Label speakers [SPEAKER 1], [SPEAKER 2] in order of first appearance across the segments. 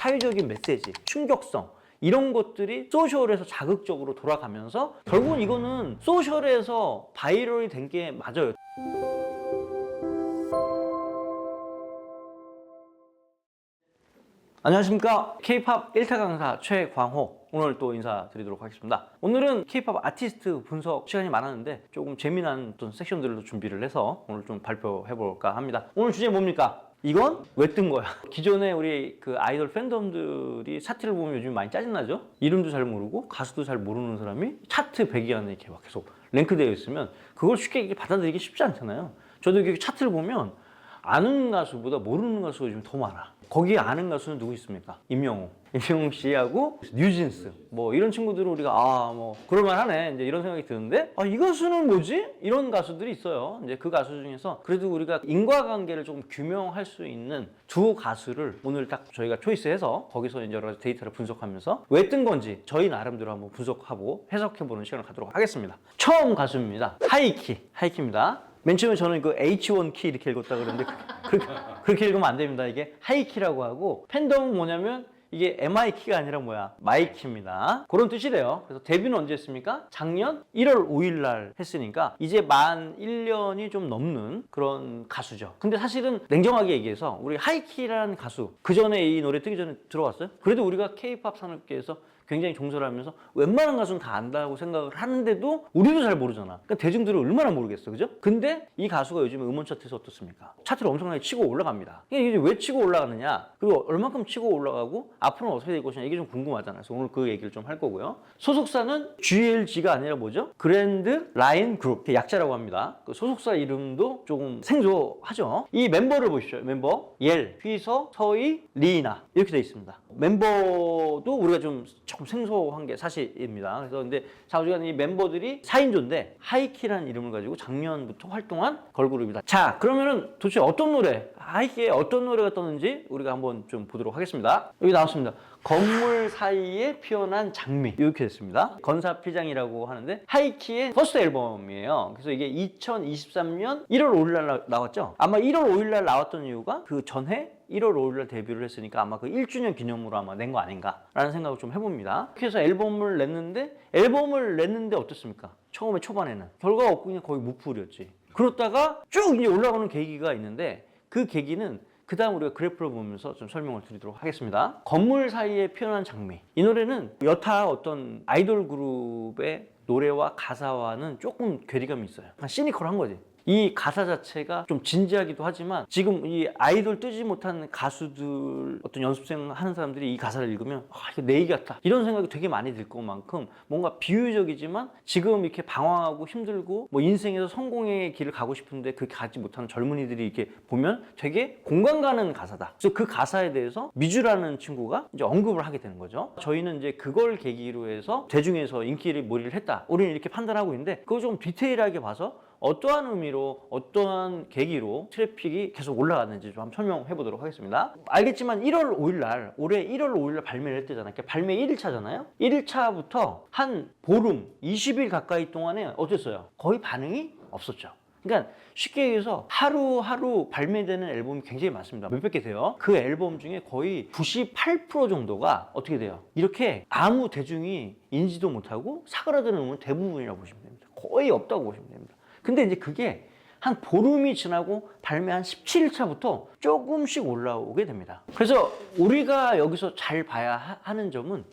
[SPEAKER 1] 사회적인 메시지, 충격성 이런 것들이 소셜에서 자극적으로 돌아가면서 결국은 이거는 소셜에서 바이럴이 된 게 맞아요. 안녕하십니까. K-POP 1타 강사 최광호, 오늘 또 인사드리도록 하겠습니다. 오늘은 K-POP 아티스트 분석 시간이 많았는데 조금 재미난 어떤 섹션들도 준비를 해서 오늘 좀 발표해볼까 합니다. 오늘 주제 뭡니까? 이건 왜 뜬 거야? 기존에 우리 그 아이돌 팬덤들이 차트를 보면 요즘 많이 짜증나죠? 이름도 잘 모르고 가수도 잘 모르는 사람이 차트 100위 안에 이렇게 막 계속 랭크되어 있으면 그걸 쉽게 이렇게 받아들이기 쉽지 않잖아요. 저도 이렇게 차트를 보면 아는 가수보다 모르는 가수가 요즘 더 많아. 거기 아는 가수는 누구 있습니까? 임영웅 씨하고 뉴진스 뭐 이런 친구들은 우리가 뭐 그럴만하네 이제 이런 생각이 드는데 이 가수는 뭐지? 이런 가수들이 있어요. 이제 그 가수 중에서 그래도 우리가 인과관계를 조금 규명할 수 있는 두 가수를 오늘 딱 저희가 초이스해서 거기서 이제 여러 가지 데이터를 분석하면서 왜 뜬 건지 저희 나름대로 한번 분석하고 해석해보는 시간을 갖도록 하겠습니다. 처음 가수입니다. 하이키입니다. 맨 처음에 저는 그 H1키 이렇게 읽었다 그러는데 그렇게 읽으면 안 됩니다. 이게 하이키라고 하고 팬덤은 뭐냐면 이게 MI키가 아니라 마이키입니다. 그런 뜻이래요. 그래서 데뷔는 언제 했습니까? 작년 1월 5일 날 했으니까 이제 만 1년이 좀 넘는 그런 가수죠. 근데 사실은 냉정하게 얘기해서 우리 하이키라는 가수 그 전에 이 노래 뜨기 전에 들어봤어요? 그래도 우리가 K-POP 산업계에서 굉장히 종설하면서 웬만한 가수는 다 안다고 생각을 하는데도 우리도 잘 모르잖아. 그러니까 대중들은 얼마나 모르겠어, 그죠? 근데 이 가수가 요즘 음원 차트에서 어떻습니까? 차트를 엄청나게 치고 올라갑니다. 이게 왜 치고 올라가느냐? 그리고 얼만큼 치고 올라가고 앞으로는 어떻게 될 것이냐 이게 좀 궁금하잖아요. 그래서 오늘 그 얘기를 좀 할 거고요. 소속사는 GLG가 아니라 뭐죠? 그랜드 라인 그룹, 약자라고 합니다. 그 소속사 이름도 조금 생소하죠? 이 멤버를 보십시오. 멤버 옐, 휘서, 서희, 리나 이렇게 되어 있습니다. 멤버도 우리가 좀 조금 생소한 게 사실입니다. 그래서 근데 좌우지간 이 멤버들이 4인조인데 하이키라는 이름을 가지고 작년부터 활동한 걸그룹이다. 자, 그러면은 도대체 어떤 노래, 하이키에 어떤 노래가 떴는지 우리가 한번 좀 보도록 하겠습니다. 여기 나왔습니다. 건물 사이에 피어난 장미 이렇게 됐습니다. 건사피장이라고 하는데 하이키의 퍼스트 앨범이에요. 그래서 이게 2023년 1월 5일 날 나왔죠. 아마 1월 5일 날 나왔던 이유가 그 전해 1월 5일 날 데뷔를 했으니까 아마 그 1주년 기념으로 아마 낸 거 아닌가라는 생각을 좀 해봅니다. 그래서 앨범을 냈는데 어떻습니까? 처음에 초반에는 결과가 없고 그냥 거의 무풀이었지. 그러다가 쭉 이제 올라가는 계기가 있는데 그 계기는 그 다음 우리가 그래프를 보면서 좀 설명을 드리도록 하겠습니다. 건물 사이에 피어난 장미. 이 노래는 여타 어떤 아이돌 그룹의 노래와 가사와는 조금 괴리감이 있어요. 시니컬한 거지. 이 가사 자체가 좀 진지하기도 하지만 지금 이 아이돌 뜨지 못한 가수들 어떤 연습생 하는 사람들이 이 가사를 읽으면 이거 내 얘기 같다 이런 생각이 되게 많이 들 것만큼 뭔가 비유적이지만 지금 이렇게 방황하고 힘들고 뭐 인생에서 성공의 길을 가고 싶은데 그렇게 가지 못하는 젊은이들이 이렇게 보면 되게 공감 가는 가사다. 그래서 그 가사에 대해서 미주라는 친구가 이제 언급을 하게 되는 거죠. 저희는 이제 그걸 계기로 해서 대중에서 인기를 몰이를 했다. 우리는 이렇게 판단하고 있는데 그걸 좀 디테일하게 봐서 어떠한 의미로 어떠한 계기로 트래픽이 계속 올라갔는지 좀 한번 설명해 보도록 하겠습니다. 알겠지만 1월 5일 날 올해 1월 5일 날 발매를 했대잖아요. 그러니까 발매 1일차잖아요. 1일차부터 한 보름 20일 가까이 동안에 어땠어요? 거의 반응이 없었죠. 그러니까 쉽게 얘기해서 하루하루 발매되는 앨범이 굉장히 많습니다. 몇백 개 돼요. 그 앨범 중에 거의 98% 정도가 어떻게 돼요? 이렇게 아무 대중이 인지도 못하고 사그라드는 음원 대부분이라고 보시면 됩니다. 거의 없다고 보시면 됩니다. 근데 이제 그게 한 보름이 지나고 발매 한 17일차부터 조금씩 올라오게 됩니다. 그래서 우리가 여기서 잘 봐야 하는 점은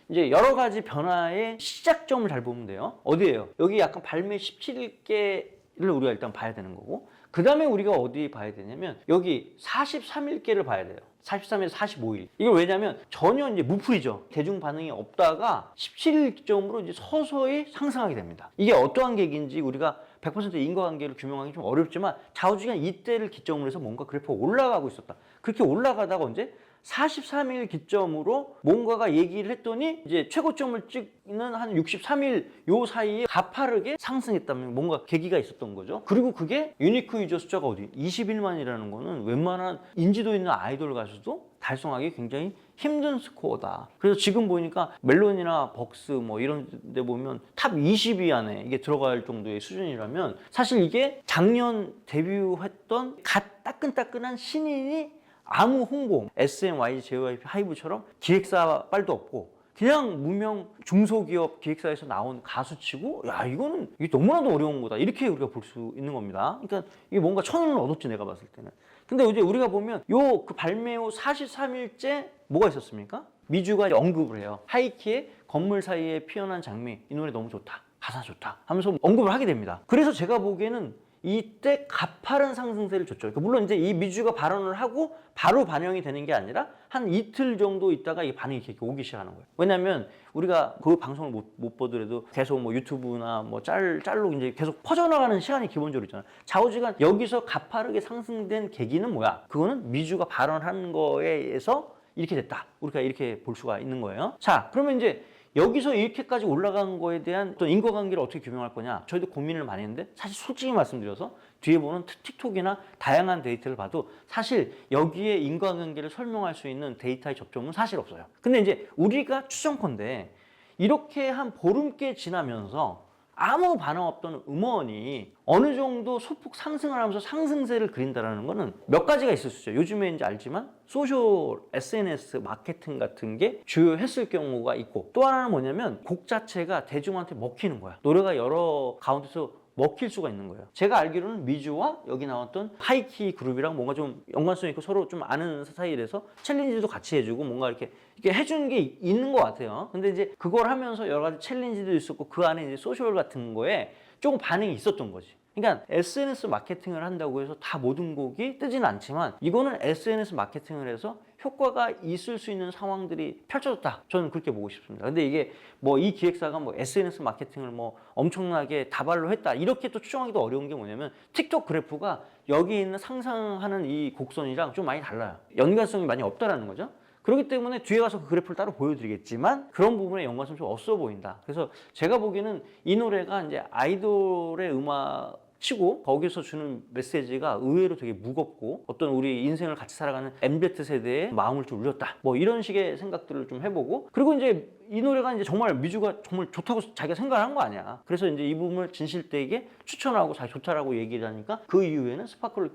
[SPEAKER 1] 이제 여러 가지 변화의 시작점을 잘 보면 돼요. 어디예요? 여기 약간 발매 17일째를 우리가 일단 봐야 되는 거고 그 다음에 우리가 어디 봐야 되냐면 여기 43일째를 봐야 돼요. 43일에서 45일. 이걸 왜냐면 전혀 이제 무풀이죠. 대중 반응이 없다가 17일 기점으로 이제 서서히 상승하게 됩니다. 이게 어떠한 계기인지 우리가 100% 인과관계를 규명하기 좀 어렵지만 좌우지간 이때를 기점으로 해서 뭔가 그래프가 올라가고 있었다. 그렇게 올라가다가 언제? 43일 기점으로 뭔가가 얘기를 했더니 이제 최고점을 찍는 한 63일 요 사이에 가파르게 상승했다면 뭔가 계기가 있었던 거죠. 그리고 그게 유니크 유저 숫자가 어디? 21만이라는 거는 웬만한 인지도 있는 아이돌 가수도 달성하기 굉장히 힘든 스코어다. 그래서 지금 보니까 멜론이나 벅스 뭐 이런 데 보면 탑 20위 안에 이게 들어갈 정도의 수준이라면 사실 이게 작년 데뷔했던 갓 따끈따끈한 신인이 아무 홍보, SM, YG, JYP, 하이브처럼 기획사 빨도 없고 그냥 무명 중소기업 기획사에서 나온 가수치고 야 이거는 이게 너무나도 어려운 거다 이렇게 우리가 볼 수 있는 겁니다. 그러니까 이게 뭔가 천원을 얻었지 내가 봤을 때는. 근데 이제 우리가 보면 요 그 발매 후 43일째 뭐가 있었습니까? 미주가 언급을 해요. 하이키의 건물 사이에 피어난 장미 이 노래 너무 좋다. 가사 좋다 하면서 언급을 하게 됩니다. 그래서 제가 보기에는 이때 가파른 상승세를 줬죠. 그러니까 물론 이제 이 미주가 발언을 하고 바로 반영이 되는 게 아니라 한 이틀 정도 있다가 이 반응이 이렇게 오기 시작하는 거예요. 왜냐하면 우리가 그 방송을 못 보더라도 계속 뭐 유튜브나 뭐 짤로 이제 계속 퍼져나가는 시간이 기본적으로 있잖아요. 좌우지간 여기서 가파르게 상승된 계기는 뭐야? 그거는 미주가 발언한 거에 의해서 이렇게 됐다. 우리가 이렇게 볼 수가 있는 거예요. 자, 그러면 이제 여기서 이렇게까지 올라간 거에 대한 어떤 인과관계를 어떻게 규명할 거냐 저희도 고민을 많이 했는데 사실 솔직히 말씀드려서 뒤에 보는 틱톡이나 다양한 데이터를 봐도 사실 여기에 인과관계를 설명할 수 있는 데이터의 접점은 사실 없어요. 근데 이제 우리가 추정컨대 이렇게 한 보름께 지나면서 아무 반응 없던 음원이 어느 정도 소폭 상승을 하면서 상승세를 그린다는 거는 몇 가지가 있을 수 있죠. 요즘에 이제 알지만 소셜 SNS 마케팅 같은 게 주요했을 경우가 있고 또 하나는 뭐냐면 곡 자체가 대중한테 먹히는 거야. 노래가 여러 가운데서 먹힐 수가 있는 거예요. 제가 알기로는 미주와 여기 나왔던 하이키 그룹이랑 뭔가 좀 연관성 있고 서로 좀 아는 사이라서 챌린지도 같이 해주고 뭔가 이렇게 해주는 게 있는 것 같아요. 근데 이제 그걸 하면서 여러 가지 챌린지도 있었고 그 안에 이제 소셜 같은 거에 조금 반응이 있었던 거지. 그러니까 SNS 마케팅을 한다고 해서 다 모든 곡이 뜨지는 않지만 이거는 SNS 마케팅을 해서 효과가 있을 수 있는 상황들이 펼쳐졌다. 저는 그렇게 보고 싶습니다. 근데 이게 뭐 이 기획사가 뭐 SNS 마케팅을 뭐 엄청나게 다발로 했다. 이렇게 또 추정하기도 어려운 게 뭐냐면 틱톡 그래프가 여기 있는 상상하는 이 곡선이랑 좀 많이 달라요. 연관성이 많이 없다라는 거죠. 그렇기 때문에 뒤에 가서 그 그래프를 따로 보여드리겠지만 그런 부분에 연관성이 좀 없어 보인다. 그래서 제가 보기에는 이 노래가 이제 아이돌의 음악 치고 거기서 주는 메시지가 의외로 되게 무겁고 어떤 우리 인생을 같이 살아가는 MZ 세대의 마음을 좀 울렸다. 뭐 이런 식의 생각들을 좀 해보고 그리고 이제 이 노래가 이제 정말 미주가 정말 좋다고 자기가 생각을 한 거 아니야. 그래서 이제 이 부분을 진실되게 추천하고 자기 좋다라고 얘기를 하니까 그 이후에는 스파크를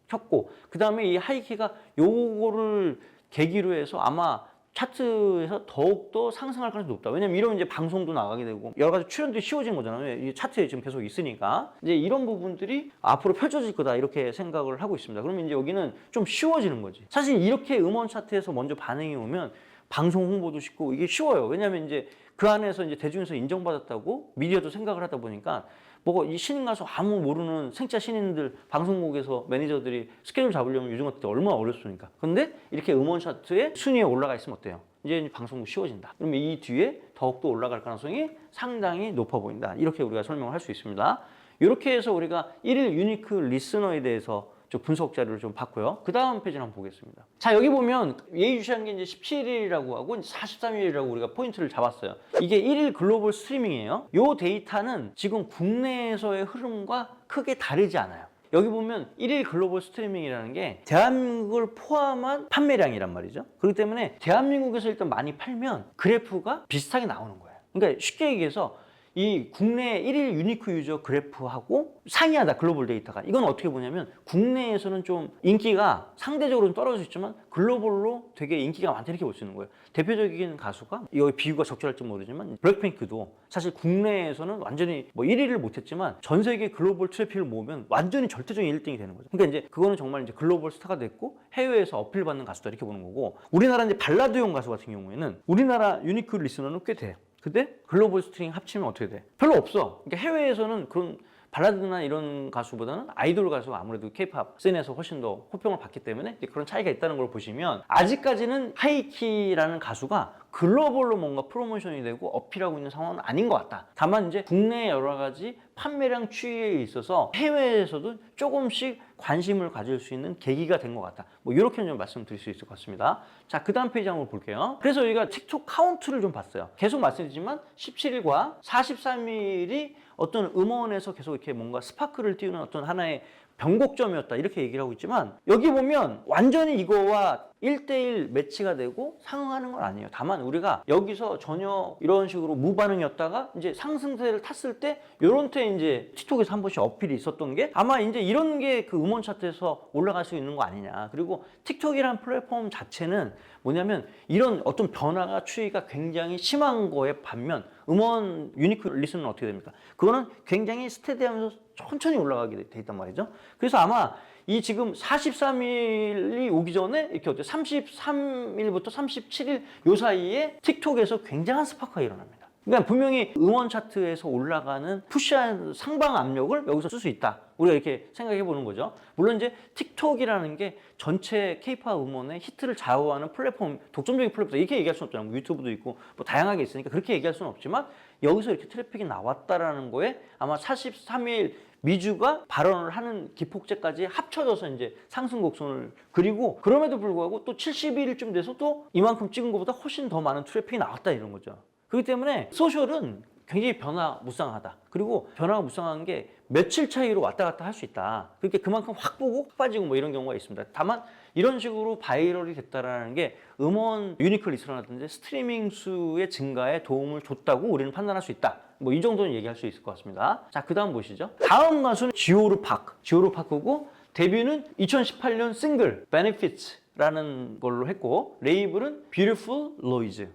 [SPEAKER 1] 켰고 그 다음에 이 하이키가 요거를 계기로 해서 아마 차트에서 더욱더 상승할 가능성이 높다. 왜냐면 이런 이제 방송도 나가게 되고 여러 가지 출연들이 쉬워진 거잖아요. 이 차트에 지금 계속 있으니까 이제 이런 부분들이 앞으로 펼쳐질 거다 이렇게 생각을 하고 있습니다. 그러면 이제 여기는 좀 쉬워지는 거지. 사실 이렇게 음원 차트에서 먼저 반응이 오면 방송 홍보도 쉽고 이게 쉬워요. 왜냐면 이제 그 안에서 이제 대중에서 인정받았다고 미디어도 생각을 하다 보니까 뭐 이 신인 가수 아무 모르는 생짜 신인들 방송국에서 매니저들이 스케줄 잡으려면 요즘 같은 때 얼마나 어렵습니까? 근데 이렇게 음원 차트에 순위에 올라가 있으면 어때요? 이제 방송국 쉬워진다. 그러면 이 뒤에 더욱더 올라갈 가능성이 상당히 높아 보인다. 이렇게 우리가 설명을 할 수 있습니다. 이렇게 해서 우리가 1일 유니크 리스너에 대해서 좀 분석 자료를 좀 봤고요. 그 다음 페이지를 한번 보겠습니다. 자, 여기 보면 예의주시한 게 이제 17일이라고 하고 43일이라고 우리가 포인트를 잡았어요. 이게 1일 글로벌 스트리밍이에요. 이 데이터는 지금 국내에서의 흐름과 크게 다르지 않아요. 여기 보면 1일 글로벌 스트리밍이라는 게 대한민국을 포함한 판매량이란 말이죠. 그렇기 때문에 대한민국에서 일단 많이 팔면 그래프가 비슷하게 나오는 거예요. 그러니까 쉽게 얘기해서 이 국내 1일 유니크 유저 그래프하고 상이하다 글로벌 데이터가. 이건 어떻게 보냐면 국내에서는 좀 인기가 상대적으로 떨어질 수 있지만 글로벌로 되게 인기가 많다 이렇게 볼 수 있는 거예요. 대표적인 가수가 여기 비유가 적절할지 모르지만 블랙핑크도 사실 국내에서는 완전히 뭐 1위를 못했지만 전 세계 글로벌 트래픽을 모으면 완전히 절대적인 1등이 되는 거죠. 그러니까 이제 그거는 정말 이제 글로벌 스타가 됐고 해외에서 어필받는 가수다 이렇게 보는 거고 우리나라 이제 발라드용 가수 같은 경우에는 우리나라 유니크 리스너는 꽤 돼. 근데 글로벌 스트리밍 합치면 어떻게 돼? 별로 없어. 그러니까 해외에서는 그런 발라드나 이런 가수보다는 아이돌 가수가 아무래도 케이팝 씬에서 훨씬 더 호평을 받기 때문에 그런 차이가 있다는 걸 보시면 아직까지는 하이키라는 가수가 글로벌로 뭔가 프로모션이 되고 어필하고 있는 상황은 아닌 것 같다. 다만 이제 국내 여러 가지 판매량 추이에 있어서 해외에서도 조금씩 관심을 가질 수 있는 계기가 된 것 같다. 뭐 이렇게 좀 말씀드릴 수 있을 것 같습니다. 자, 그 다음 페이지 한번 볼게요. 그래서 우리가 틱톡 카운트를 좀 봤어요. 계속 말씀드리지만 17일과 43일이 어떤 음원에서 계속 이렇게 뭔가 스파크를 띄우는 어떤 하나의 변곡점이었다 이렇게 얘기를 하고 있지만 여기 보면 완전히 이거와 1대1 매치가 되고 상응하는 건 아니에요. 다만 우리가 여기서 전혀 이런 식으로 무반응이었다가 이제 상승세를 탔을 때 요런 때 이제 틱톡에서 한 번씩 어필이 있었던 게 아마 이제 이런 게 그 음원 차트에서 올라갈 수 있는 거 아니냐. 그리고 틱톡이라는 플랫폼 자체는 뭐냐면 이런 어떤 변화가 추이가 굉장히 심한 거에 반면 음원 유니크 리스는 어떻게 됩니까? 그거는 굉장히 스테디하면서 천천히 올라가게 돼 있단 말이죠. 그래서 아마 이 지금 43일이 오기 전에 이렇게 어때요? 33일부터 37일 요 사이에 틱톡에서 굉장한 스파크가 일어납니다. 그러니까 분명히 음원 차트에서 올라가는 푸시한 상방 압력을 여기서 쓸 수 있다. 우리가 이렇게 생각해 보는 거죠. 물론 이제 틱톡이라는 게 전체 K-팝 음원의 히트를 좌우하는 플랫폼, 독점적인 플랫폼 이렇게 얘기할 수는 없잖아요. 뭐 유튜브도 있고 뭐 다양하게 있으니까 그렇게 얘기할 수는 없지만 여기서 이렇게 트래픽이 나왔다라는 거에 아마 43일 미주가 발언을 하는 기폭제까지 합쳐져서 이제 상승 곡선을 그리고 그럼에도 불구하고 또 70일쯤 돼서 또 이만큼 찍은 것보다 훨씬 더 많은 트래픽이 나왔다 이런 거죠. 그렇기 때문에 소셜은 굉장히 변화무쌍하다. 그리고 변화가 무쌍한 게 며칠 차이로 왔다 갔다 할 수 있다. 그렇게 그만큼 확 보고 확 빠지고 뭐 이런 경우가 있습니다. 다만 이런 식으로 바이럴이 됐다라는 게 음원 유니크 리스너라든지 스트리밍 수의 증가에 도움을 줬다고 우리는 판단할 수 있다. 뭐 이 정도는 얘기할 수 있을 것 같습니다. 자, 그 다음 보시죠. 다음 가수는 지오르 파크. 지오르 파크고 데뷔는 2018년 싱글 Benefits라는 걸로 했고 레이블은 Beautiful Noise.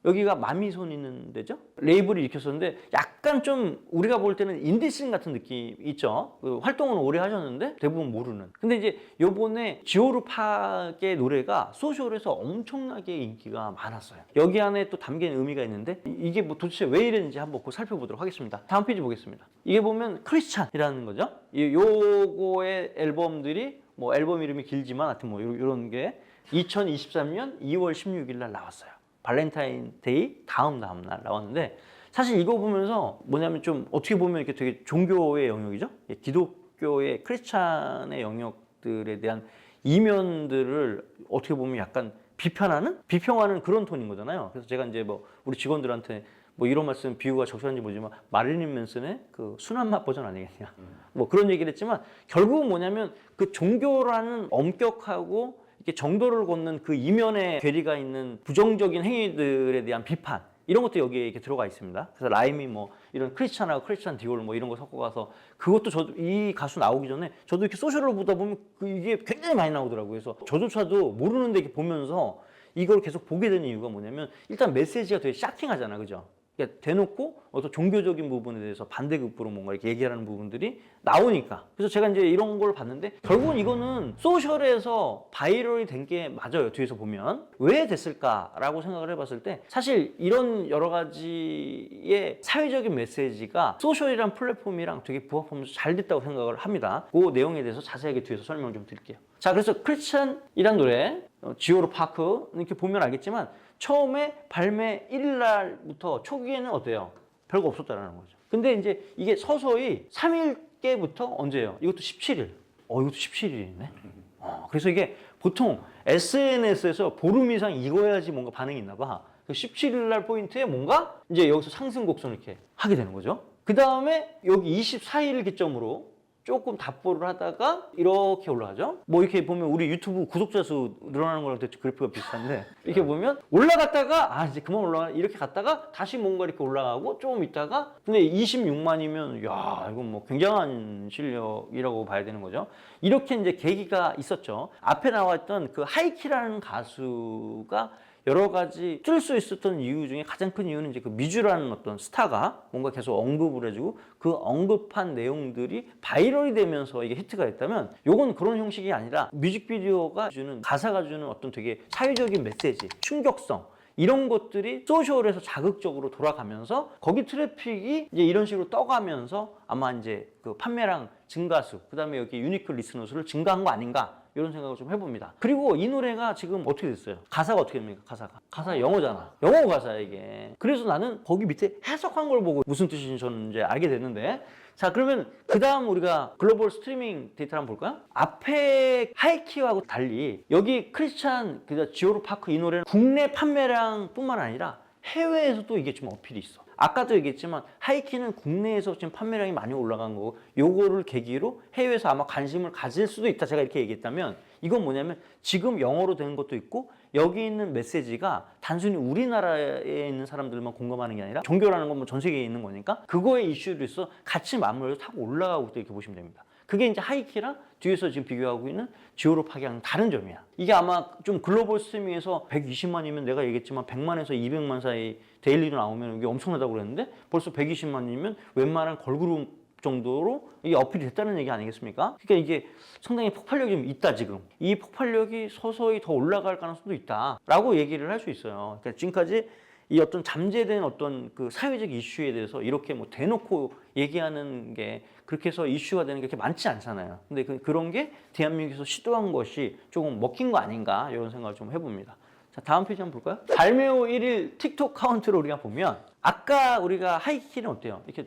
[SPEAKER 1] 여기가 마미손 있는 데죠. 레이블을 일으켰었는데 약간 좀 우리가 볼 때는 인디씬 같은 느낌이 있죠. 그 활동은 오래 하셨는데 대부분 모르는. 근데 이제 요번에 지오르 팍의 노래가 소셜에서 엄청나게 인기가 많았어요. 여기 안에 또 담긴 의미가 있는데 이게 뭐 도대체 왜 이랬는지 한번 그거 살펴보도록 하겠습니다. 다음 페이지 보겠습니다. 이게 보면 크리스찬이라는 거죠. 요거의 앨범들이 뭐 앨범 이름이 길지만 하여튼 뭐 이런 게 2023년 2월 16일 날 나왔어요. 발렌타인데이 다음 날 나왔는데 사실 이거 보면서 뭐냐면 좀 어떻게 보면 이렇게 되게 종교의 영역이죠. 기독교의 크리스찬의 영역들에 대한 이면들을 어떻게 보면 약간 비평하는 그런 톤인 거잖아요. 그래서 제가 이제 뭐 우리 직원들한테 뭐 이런 말씀 비유가 적절한지 모르지만 마릴린 맨슨의 그 순한 맛 버전 아니겠냐. 뭐 그런 얘기를 했지만 결국은 뭐냐면 그 종교라는 엄격하고 이렇게 정도를 걷는 그 이면에 괴리가 있는 부정적인 행위들에 대한 비판 이런 것도 여기에 이렇게 들어가 있습니다. 그래서 라임이 뭐 이런 크리스찬하고 크리스찬 디올 뭐 이런 거 섞어가서 그것도 저도 이 가수 나오기 전에 저도 이렇게 소셜을 보다 보면 이게 굉장히 많이 나오더라고요. 그래서 저조차도 모르는데 이렇게 보면서 이걸 계속 보게 되는 이유가 뭐냐면 일단 메시지가 되게 샤킹하잖아, 그죠? 그러니까 대놓고 어떤 종교적인 부분에 대해서 반대급부로 뭔가 이렇게 얘기하는 부분들이 나오니까. 그래서 제가 이제 이런 걸 봤는데 결국은 이거는 소셜에서 바이럴이 된 게 맞아요. 뒤에서 보면. 왜 됐을까라고 생각을 해봤을 때 사실 이런 여러 가지의 사회적인 메시지가 소셜이란 플랫폼이랑 되게 부합하면서 잘 됐다고 생각을 합니다. 그 내용에 대해서 자세하게 뒤에서 설명을 좀 드릴게요. 자, 그래서 크리스찬이란 노래 지오르 파크 이렇게 보면 알겠지만 처음에 발매 1일 날부터 초기에는 어때요? 별거 없었다라는 거죠. 근데 이제 이게 서서히 3일께부터 언제예요? 이것도 17일. 이것도 17일이네. 그래서 이게 보통 SNS에서 보름 이상 익어야지 뭔가 반응이 있나 봐. 17일 날 포인트에 뭔가 이제 여기서 상승 곡선 이렇게 하게 되는 거죠. 그 다음에 여기 24일 기점으로 조금 답보를 하다가 이렇게 올라가죠. 뭐 이렇게 보면 우리 유튜브 구독자 수 늘어나는 거랑 그래프가 비슷한데 이렇게 보면 올라갔다가 이제 그만 올라가 이렇게 갔다가 다시 뭔가 이렇게 올라가고 조금 있다가 근데 26만이면 야 이건 뭐 굉장한 실력이라고 봐야 되는 거죠. 이렇게 이제 계기가 있었죠. 앞에 나왔던 그 하이키라는 가수가 여러 가지 뜰 수 있었던 이유 중에 가장 큰 이유는 이제 그 미주라는 어떤 스타가 뭔가 계속 언급을 해주고 그 언급한 내용들이 바이럴이 되면서 이게 히트가 됐다면 요건 그런 형식이 아니라 뮤직비디오가 주는 가사가 주는 어떤 되게 사회적인 메시지, 충격성 이런 것들이 소셜에서 자극적으로 돌아가면서 거기 트래픽이 이제 이런 식으로 떠가면서 아마 이제 그 판매량 증가수, 그 다음에 여기 유니크 리스너 수를 증가한 거 아닌가 이런 생각을 좀 해봅니다. 그리고 이 노래가 지금 어떻게 됐어요? 가사가 어떻게 됩니까? 가사 영어잖아. 영어 가사야 이게. 그래서 나는 거기 밑에 해석한 걸 보고 무슨 뜻인지 저는 이제 알게 됐는데 자 그러면 그 다음 우리가 글로벌 스트리밍 데이터를 한번 볼까요? 앞에 하이키하고 달리 여기 크리스찬 지오르 파크 이 노래는 국내 판매량 뿐만 아니라 해외에서도 이게 좀 어필이 있어. 아까도 얘기했지만 하이키는 국내에서 지금 판매량이 많이 올라간 거고 요거를 계기로 해외에서 아마 관심을 가질 수도 있다. 제가 이렇게 얘기했다면 이건 뭐냐면 지금 영어로 되는 것도 있고 여기 있는 메시지가 단순히 우리나라에 있는 사람들만 공감하는 게 아니라 종교라는 건 뭐 전 세계에 있는 거니까 그거의 이슈로 있어 같이 맞물려서 타고 올라가고 있다 이렇게 보시면 됩니다. 그게 이제 하이키랑 뒤에서 지금 비교하고 있는 지오로 파괴하는 다른 점이야. 이게 아마 좀 글로벌 스트리밍에서 120만이면 내가 얘기했지만 100만에서 200만 사이 데일리로 나오면 이게 엄청나다고 그랬는데 벌써 120만이면 웬만한 걸그룹 정도로 이게 어필이 됐다는 얘기 아니겠습니까? 그러니까 이게 상당히 폭발력이 좀 있다 지금. 이 폭발력이 서서히 더 올라갈 가능성도 있다라고 얘기를 할 수 있어요. 그러니까 지금까지 이 어떤 잠재된 어떤 그 사회적 이슈에 대해서 이렇게 뭐 대놓고 얘기하는 게 그렇게 해서 이슈가 되는 게 그렇게 많지 않잖아요. 근데 그런 게 대한민국에서 시도한 것이 조금 먹힌 거 아닌가 이런 생각을 좀 해봅니다. 자, 다음 페이지 한번 볼까요? 발매후 1일 틱톡 카운트를 우리가 보면 아까 우리가 하이키는 어때요? 이렇게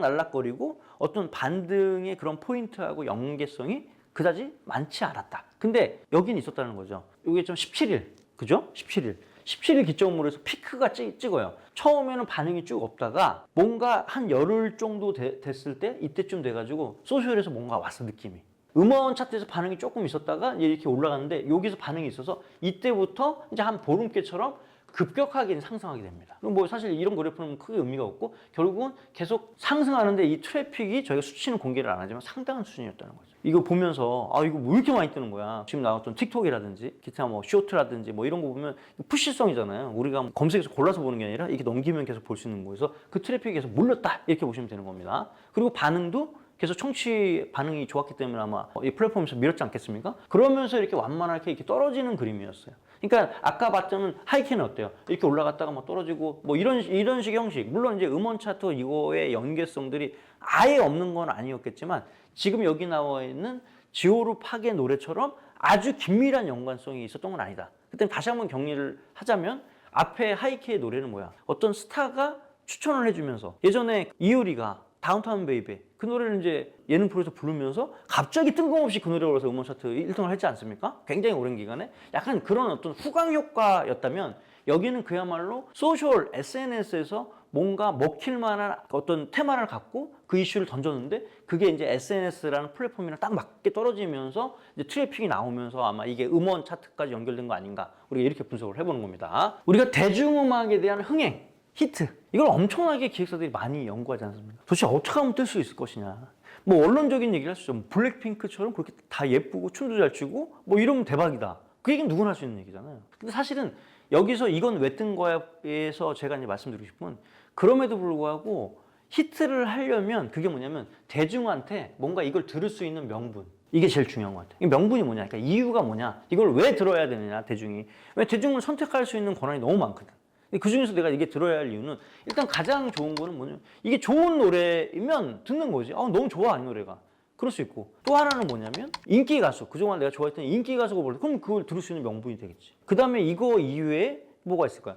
[SPEAKER 1] 들락날락거리고 어떤 반등의 그런 포인트하고 연계성이 그다지 많지 않았다. 근데 여긴 있었다는 거죠. 이게 좀 17일, 그죠? 17일 기점으로 해서 피크가 찍어요. 처음에는 반응이 쭉 없다가 뭔가 한 열흘 정도 됐을 때 이때쯤 돼가지고 소셜에서 뭔가 왔어 느낌이. 음원 차트에서 반응이 조금 있었다가 이렇게 올라갔는데 여기서 반응이 있어서 이때부터 이제 한 보름께처럼 급격하게 상승하게 됩니다. 그럼 뭐 사실 이런 그래프는 크게 의미가 없고 결국은 계속 상승하는데 이 트래픽이 저희가 수치는 공개를 안 하지만 상당한 수준이었다는 거죠. 이거 보면서 아 이거 왜 이렇게 많이 뜨는 거야? 지금 나왔던 틱톡이라든지 기타 뭐 쇼트라든지 뭐 이런 거 보면 푸시성이잖아요. 우리가 검색해서 골라서 보는 게 아니라 이렇게 넘기면 계속 볼 수 있는 거여서 그 트래픽이 계속 몰렸다 이렇게 보시면 되는 겁니다. 그리고 반응도 계속 청취 반응이 좋았기 때문에 아마 이 플랫폼에서 밀었지 않겠습니까? 그러면서 이렇게 완만하게 이렇게 떨어지는 그림이었어요. 그러니까 아까 봤던 하이키는 어때요? 이렇게 올라갔다가 뭐 떨어지고 뭐 이런 식의 형식. 물론 이제 음원 차트 이거의 연계성들이 아예 없는 건 아니었겠지만 지금 여기 나와 있는 지오르 파괴 노래처럼 아주 긴밀한 연관성이 있었던 건 아니다. 그때 다시 한번 정리를 하자면 앞에 하이키의 노래는 뭐야? 어떤 스타가 추천을 해주면서 예전에 이효리가 다운타운 베이비 그 노래를 이제 예능 프로에서 부르면서 갑자기 뜬금없이 그 노래가 올라서 음원 차트 1등을 했지 않습니까? 굉장히 오랜 기간에 약간 그런 어떤 후광 효과였다면 여기는 그야말로 소셜 SNS에서 뭔가 먹힐 만한 어떤 테마를 갖고 그 이슈를 던졌는데 그게 이제 SNS라는 플랫폼이랑 딱 맞게 떨어지면서 이제 트래픽이 나오면서 아마 이게 음원 차트까지 연결된 거 아닌가 우리가 이렇게 분석을 해보는 겁니다. 우리가 대중음악에 대한 흥행 히트 이걸 엄청나게 기획사들이 많이 연구하지 않습니까? 도대체 어떻게 하면 뜰 수 있을 것이냐 뭐 언론적인 얘기를 할 수 있죠. 블랙핑크처럼 그렇게 다 예쁘고 춤도 잘 추고 뭐 이러면 대박이다. 그 얘기는 누구나 할 수 있는 얘기잖아요. 근데 사실은 여기서 이건 왜 뜬 거야에서 제가 이제 말씀드리고 싶은 그럼에도 불구하고 히트를 하려면 그게 뭐냐면 대중한테 뭔가 이걸 들을 수 있는 명분 이게 제일 중요한 것 같아요. 이 명분이 뭐냐 그러니까 이유가 뭐냐 이걸 왜 들어야 되느냐 대중이 왜 대중을 선택할 수 있는 권한이 너무 많거든. 그 중에서 내가 이게 들어야 할 이유는 일단 가장 좋은 거는 뭐냐면 이게 좋은 노래이면 듣는 거지. 너무 좋아 이 노래가. 그럴 수 있고 또 하나는 뭐냐면 인기 가수 그동안 내가 좋아했던 인기 가수가 볼래 그럼 그걸 들을 수 있는 명분이 되겠지. 그 다음에 이거 이외에 뭐가 있을까요?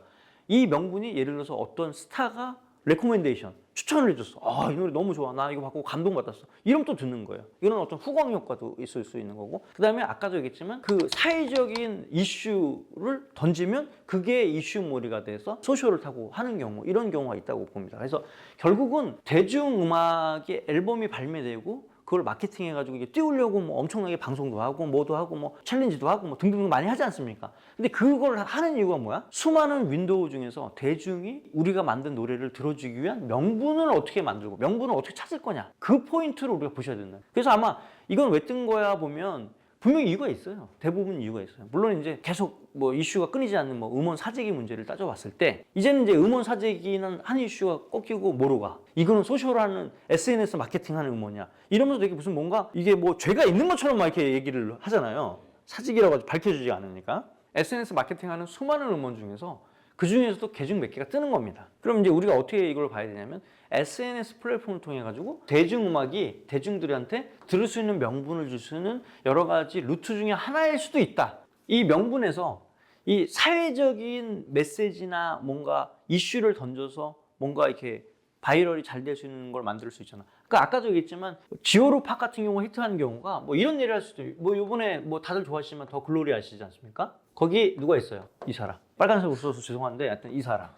[SPEAKER 1] 이 명분이 예를 들어서 어떤 스타가 레코멘데이션 추천을 해줬어. 이 노래 너무 좋아. 나 이거 받고 감동받았어. 이러면 또 듣는 거예요. 이런 어떤 후광 효과도 있을 수 있는 거고. 그 다음에 아까도 얘기했지만 그 사회적인 이슈를 던지면 그게 이슈몰이가 돼서 소셜을 타고 하는 경우 이런 경우가 있다고 봅니다. 그래서 결국은 대중음악의 앨범이 발매되고 그걸 마케팅해가지고 이게 띄우려고 뭐 엄청나게 방송도 하고 뭐도 하고 뭐 챌린지도 하고 뭐 등등 많이 하지 않습니까? 근데 그걸 하는 이유가 뭐야? 수많은 윈도우 중에서 대중이 우리가 만든 노래를 들어주기 위한 명분을 어떻게 만들고 명분을 어떻게 찾을 거냐 그 포인트를 우리가 보셔야 된다. 그래서 아마 이건 왜 뜬 거야 보면 분명히 이유가 있어요. 대부분 이유가 있어요. 물론 이제 계속 뭐 이슈가 끊이지 않는 뭐 음원 사재기 문제를 따져봤을 때 이제는 이제 음원 사재기는 한 이슈가 꺾이고 뭐로 가? 이거는 소셜하는 SNS 마케팅하는 음원이야. 이러면서 되게 무슨 뭔가 이게 뭐 죄가 있는 것처럼 막 이렇게 얘기를 하잖아요. 사재기라고 밝혀주지 않으니까. SNS 마케팅하는 수많은 음원 중에서 그 중에서도 계중 몇 개가 뜨는 겁니다. 그럼 이제 우리가 어떻게 이걸 봐야 되냐면 SNS 플랫폼을 통해 가지고 대중음악이 대중들한테 들을 수 있는 명분을 줄 수 있는 여러 가지 루트 중에 하나일 수도 있다. 이 명분에서 이 사회적인 메시지나 뭔가 이슈를 던져서 뭔가 이렇게 바이럴이 잘 될 수 있는 걸 만들 수 있잖아. 그러니까 아까도 얘기했지만 지오로 팝 같은 경우가 히트하는 경우가 뭐 이런 예를 할 수도 있고 뭐 요번에 뭐 다들 좋아하시지만 더 글로리 아시지 않습니까? 거기 누가 있어요? 이사라. 빨간색으로 써서 죄송한데 하여튼 이사라.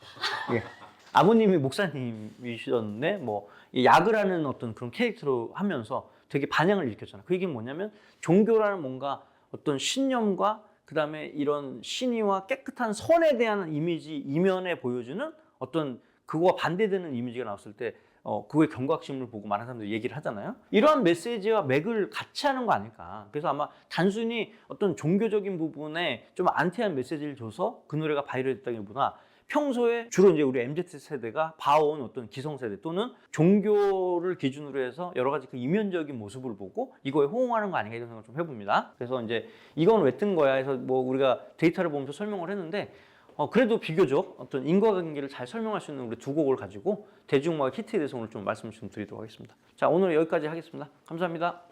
[SPEAKER 1] 예. 아버님이 목사님이셨는데 뭐 야그라는 어떤 그런 캐릭터로 하면서 되게 반향을 일으켰잖아요. 그 얘기는 뭐냐면 종교라는 뭔가 어떤 신념과 그 다음에 이런 신의와 깨끗한 선에 대한 이미지 이면에 보여주는 어떤 그거와 반대되는 이미지가 나왔을 때 그거의 경각심을 보고 많은 사람들이 얘기를 하잖아요. 이러한 메시지와 맥을 같이 하는 거 아닐까. 그래서 아마 단순히 어떤 종교적인 부분에 좀 안티한 메시지를 줘서 그 노래가 바이럴했다기보다 평소에 주로 이제 우리 MZ 세대가 봐온 어떤 기성세대 또는 종교를 기준으로 해서 여러 가지 그 이면적인 모습을 보고 이거에 호응하는 거 아닌가 이런 생각을 좀 해봅니다. 그래서 이제 이건 왜 뜬 거야 해서 뭐 우리가 데이터를 보면서 설명을 했는데 그래도 비교적 어떤 인과관계를 잘 설명할 수 있는 우리 두 곡을 가지고 대중음악 히트에 대해서 오늘 좀 말씀을 좀 드리도록 하겠습니다. 자, 오늘 여기까지 하겠습니다. 감사합니다.